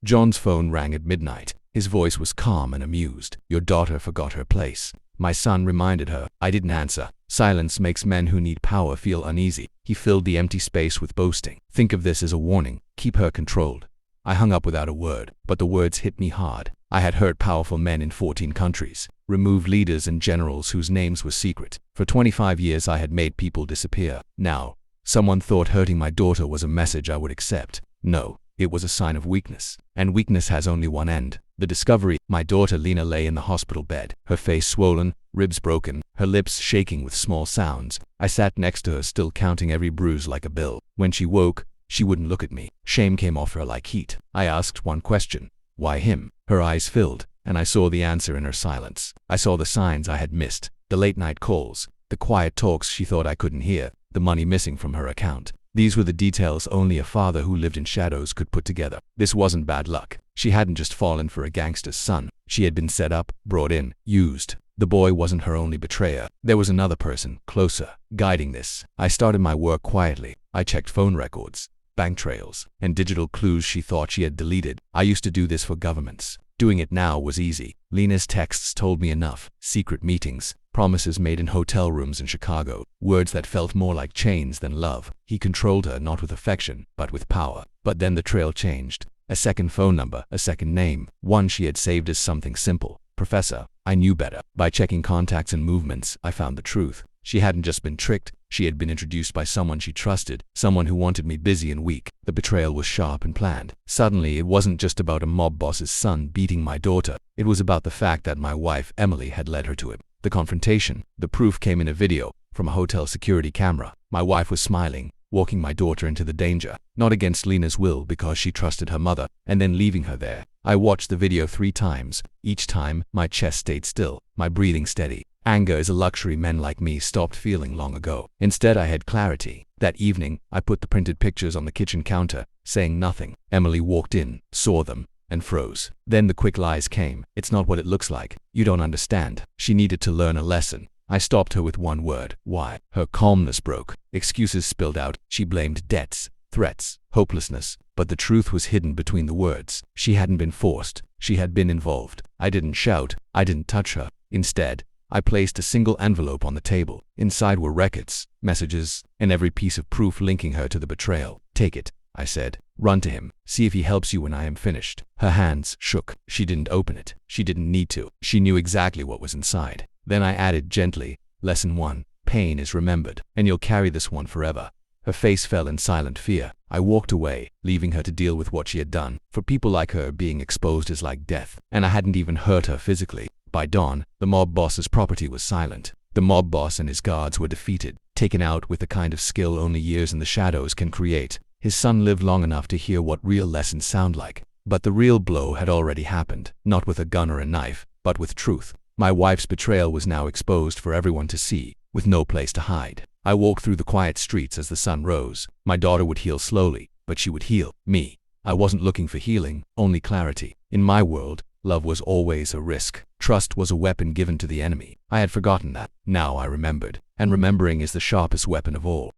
John's phone rang at midnight. His voice was calm and amused. "Your daughter forgot her place." My son reminded her. I didn't answer. Silence makes men who need power feel uneasy. He filled the empty space with boasting. "Think of this as a warning. Keep her controlled." I hung up without a word, but the words hit me hard. I had hurt powerful men in 14 countries, removed leaders and generals whose names were secret. For 25 years I had made people disappear. Now, someone thought hurting my daughter was a message I would accept. No, it was a sign of weakness. And weakness has only one end. The discovery. My daughter Lena lay in the hospital bed, her face swollen, ribs broken, her lips shaking with small sounds. I sat next to her, still counting every bruise like a bill. When she woke, she wouldn't look at me. Shame came off her like heat. I asked one question. Why him? Her eyes filled, and I saw the answer in her silence. I saw the signs I had missed. The late-night calls, the quiet talks she thought I couldn't hear, the money missing from her account. These were the details only a father who lived in shadows could put together. This wasn't bad luck. She hadn't just fallen for a gangster's son. She had been set up, brought in, used. The boy wasn't her only betrayer. There was another person, closer, guiding this. I started my work quietly. I checked phone records, bank trails, and digital clues she thought she had deleted. I used to do this for governments. Doing it now was easy. Lena's texts told me enough. Secret meetings, promises made in hotel rooms in Chicago, words that felt more like chains than love. He controlled her not with affection, but with power. But then the trail changed. A second phone number, a second name, one she had saved as something simple. Professor. I knew better. By checking contacts and movements, I found the truth. She hadn't just been tricked. She had been introduced by someone she trusted, someone who wanted me busy and weak. The betrayal was sharp and planned. Suddenly, it wasn't just about a mob boss's son beating my daughter. It was about the fact that my wife, Emily, had led her to him. The confrontation, the proof came in a video from a hotel security camera. My wife was smiling, walking my daughter into the danger, not against Lena's will because she trusted her mother, and then leaving her there. I watched the video 3 times. Each time, my chest stayed still, my breathing steady. Anger is a luxury men like me stopped feeling long ago. Instead, I had clarity. That evening, I put the printed pictures on the kitchen counter, saying nothing. Emily walked in, saw them, and froze. Then the quick lies came. It's not what it looks like. You don't understand. She needed to learn a lesson. I stopped her with one word. Why? Her calmness broke. Excuses spilled out. She blamed debts, threats, hopelessness. But the truth was hidden between the words. She hadn't been forced. She had been involved. I didn't shout. I didn't touch her. Instead, I placed a single envelope on the table. Inside were records, messages, and every piece of proof linking her to the betrayal. Take it, I said. Run to him. See if he helps you when I am finished. Her hands shook. She didn't open it. She didn't need to. She knew exactly what was inside. Then I added gently, Lesson 1. Pain is remembered, and you'll carry this one forever. Her face fell in silent fear. I walked away, leaving her to deal with what she had done. For people like her, being exposed is like death. And I hadn't even hurt her physically. By dawn, the mob boss's property was silent. The mob boss and his guards were defeated, taken out with the kind of skill only years in the shadows can create. His son lived long enough to hear what real lessons sound like. But the real blow had already happened, not with a gun or a knife, but with truth. My wife's betrayal was now exposed for everyone to see, with no place to hide. I walked through the quiet streets as the sun rose. My daughter would heal slowly, but she would heal me. I wasn't looking for healing, only clarity. In my world, love was always a risk. Trust was a weapon given to the enemy. I had forgotten that. Now I remembered. And remembering is the sharpest weapon of all.